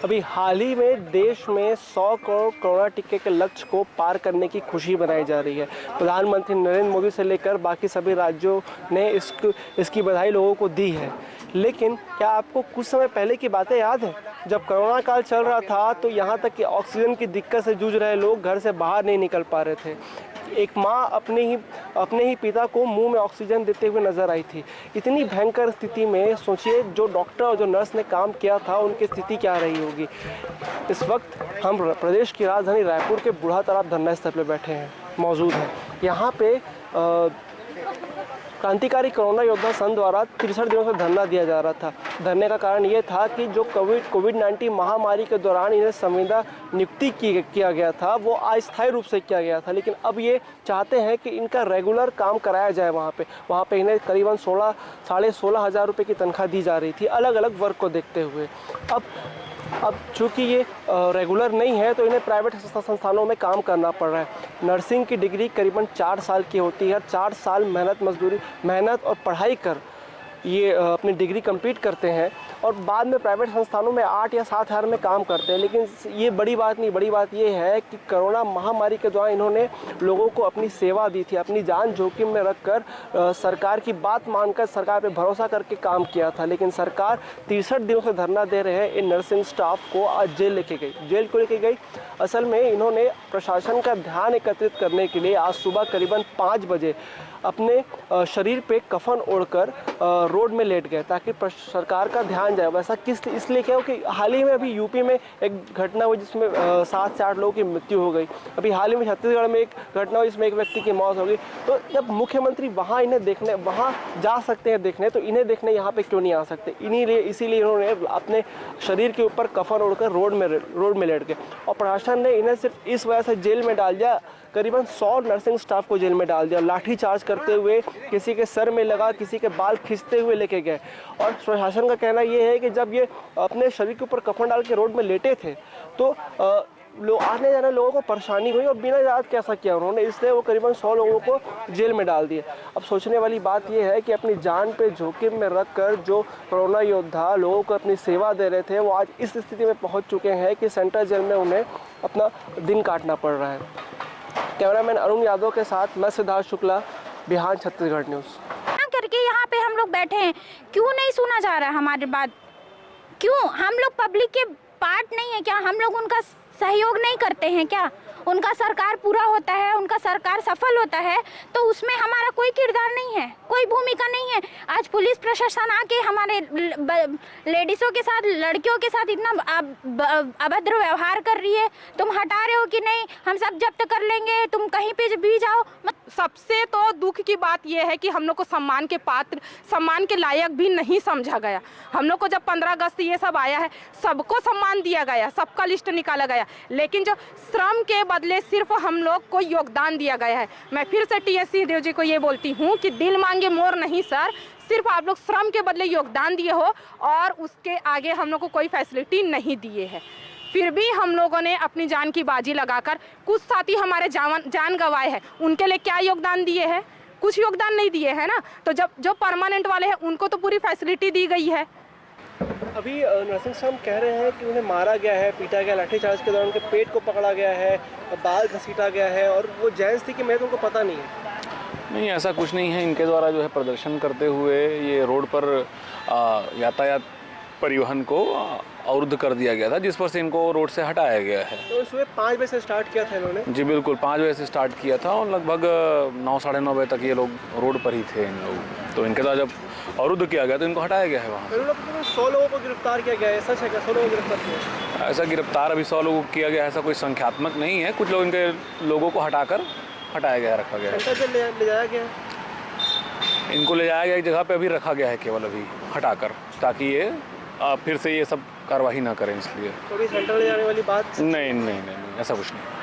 अभी हाल ही में देश में 100 करोड़ कोरोना टीके के लक्ष्य को पार करने की खुशी मनाई जा रही है। प्रधानमंत्री नरेंद्र मोदी से लेकर बाकी सभी राज्यों ने इसकी बधाई लोगों को दी है। लेकिन क्या आपको कुछ समय पहले की बातें याद है, जब कोरोना काल चल रहा था तो यहाँ तक कि ऑक्सीजन की दिक्कत से जूझ रहे लोग घर से बाहर नहीं निकल पा रहे थे। एक माँ अपने ही पिता को मुंह में ऑक्सीजन देते हुए नजर आई थी। इतनी भयंकर स्थिति में सोचिए जो डॉक्टर और जो नर्स ने काम किया था उनकी स्थिति क्या रही होगी। इस वक्त हम प्रदेश की राजधानी रायपुर के बूढ़ा तालाब धरना स्थल पर बैठे हैं, मौजूद हैं। यहाँ पे क्रांतिकारी कोरोना योद्धा संघ द्वारा 63 दिनों से धरना दिया जा रहा था। धरने का कारण ये था कि जो कोविड-19 महामारी के दौरान इन्हें संविदा नियुक्ति किया गया था वो अस्थायी रूप से किया गया था, लेकिन अब ये चाहते हैं कि इनका रेगुलर काम कराया जाए। वहाँ पे इन्हें करीबन 16,500 16,000 रुपये की तनख्वाह दी जा रही थी अलग अलग वर्ग को देखते हुए। अब चूँकि ये रेगुलर नहीं है तो इन्हें प्राइवेट संस्थानों में काम करना पड़ रहा है। नर्सिंग की डिग्री करीबन 4 साल की होती है। 4 साल मेहनत और पढ़ाई कर ये अपनी डिग्री कंप्लीट करते हैं और बाद में प्राइवेट संस्थानों में 8 या 7 हज़ार में काम करते हैं। लेकिन ये बड़ी बात नहीं, बड़ी बात ये है कि कोरोना महामारी के दौरान इन्होंने लोगों को अपनी सेवा दी थी, अपनी जान जोखिम में रखकर सरकार की बात मानकर सरकार पे भरोसा करके काम किया था। लेकिन सरकार 63 दिनों से धरना दे रहे हैं इन नर्सिंग स्टाफ को आज जेल को लेके गई। असल में इन्होंने प्रशासन का ध्यान एकत्रित करने के लिए आज सुबह करीबन 5 बजे अपने शरीर पे कफन ओढ़कर रोड में लेट गए ताकि सरकार का ध्यान जाए। वैसा इसलिए क्या हो कि हाल ही में अभी यूपी में एक घटना हुई जिसमें 7 से 8 लोगों की मृत्यु हो गई। अभी हाल ही में छत्तीसगढ़ में एक घटना हुई जिसमें एक व्यक्ति की मौत हो गई। तो जब मुख्यमंत्री वहाँ जा सकते हैं देखने, तो इन्हें देखने यहाँ पे क्यों नहीं आ सकते? इसीलिए इन्होंने अपने शरीर के ऊपर कफन ओढ़कर रोड में लेट गए और प्रशासन ने इन्हें सिर्फ इस वजह से जेल में डाल दिया। करीबन 100 नर्सिंग स्टाफ को जेल में डाल दिया, लाठी चार्ज करते हुए, किसी के सर में लगा, किसी के बाल खींचते हुए लेके गए। और प्रशासन का कहना ये है कि जब ये अपने शरीर के ऊपर कफन डाल के रोड में लेटे थे तो आने जाने लोगों को परेशानी हुई और बिना इजाज़त कैसा किया उन्होंने, इसलिए वो करीबन 100 लोगों को जेल में डाल दिए। अब सोचने वाली बात यह है कि अपनी जान पे जोखिम में रखकर जो कोरोना योद्धा लोगों को अपनी सेवा दे रहे थे वो आज इस स्थिति में पहुंच चुके हैं कि सेंट्रल जेल में उन्हें अपना दिन काटना पड़ रहा है। कैमरामैन अरुण यादव के साथ मैं सिद्धार्थ शुक्ला, बिहार छत्तीसगढ़ न्यूज़। करके यहाँ पे हम लोग बैठे हैं, क्यों नहीं सुना जा रहा है हमारी बात? क्यों हम लोग पब्लिक के पार्ट नहीं है क्या? हम लोग उनका सहयोग नहीं करते हैं क्या? उनका सरकार पूरा होता है, उनका सरकार सफल होता है तो उसमें हमारा कोई किरदार नहीं है, कोई भूमिका नहीं है। आज पुलिस प्रशासन आके हमारे लेडीज़ों के साथ, लड़कियों के साथ इतना अभद्र व्यवहार कर रही है। तुम हटा रहे हो कि नहीं, हम सब जब्त कर लेंगे, तुम कहीं पे भी जाओ। सबसे तो दुख की बात यह है कि हम लोग को सम्मान के पात्र, सम्मान के लायक भी नहीं समझा गया। हम लोग को जब 15 अगस्त ये सब आया है, सबको सम्मान दिया गया, सबका लिस्ट निकाला गया, लेकिन जो श्रम के बदले सिर्फ हम लोग को योगदान दिया गया है। मैं फिर से टी.एस. सिंहदेव जी को ये बोलती हूँ कि दिल मांगे मोर नहीं सर, सिर्फ आप लोग श्रम के बदले योगदान दिए हो और उसके आगे हम लोग को कोई फैसिलिटी नहीं दिए है। फिर भी हम लोगों ने अपनी जान की बाजी लगाकर, कुछ साथी हमारे जान गंवाए हैं, उनके लिए क्या योगदान दिए हैं? कुछ योगदान नहीं दिए है ना। तो जो परमानेंट वाले हैं उनको तो पूरी फैसिलिटी दी गई है। अभी नर्सिंग स्टाफ कह रहे हैं कि उन्हें मारा गया है, पीटा गया, लाठीचार्ज के दौरान उनके पेट को पकड़ा गया है, बाल घसीटा गया है और वो जेंट्स थी कि मैं तो उनको पता नहीं है। नहीं, ऐसा कुछ नहीं है। इनके द्वारा जो है प्रदर्शन करते हुए ये रोड पर यातायात परिवहन को अवरुद्ध कर दिया गया था, जिस पर से इनको रोड से हटाया गया है। तो सुबह 5 बजे से स्टार्ट किया था इन्होंने? जी बिल्कुल, 5 बजे से स्टार्ट किया था और लगभग 9 साढ़े 9 बजे तक ये लोग रोड पर ही थे इन लोग। तो इनके द्वारा जब अवरुद्ध किया गया तो इनको हटाया गया है वहाँ। 100 लोगों को गिरफ्तार किया गया है, सच है क्या? 100 लोगों को गिरफ्तार किया? ऐसा गिरफ्तार अभी 100 लोगों को किया गया, ऐसा कोई संख्यात्मक नहीं है। कुछ लोग इनके लोगों को हटाया गया, रखा गया है। ले जाया गया, इनको ले जाया गया एक जगह पे अभी रखा गया है, केवल अभी हटाकर, ताकि ये फिर से ये सब कार्रवाई ना करें, इसलिए। तो अभी सेंट्रल ले जाने वाली बात नहीं, ऐसा कुछ नहीं।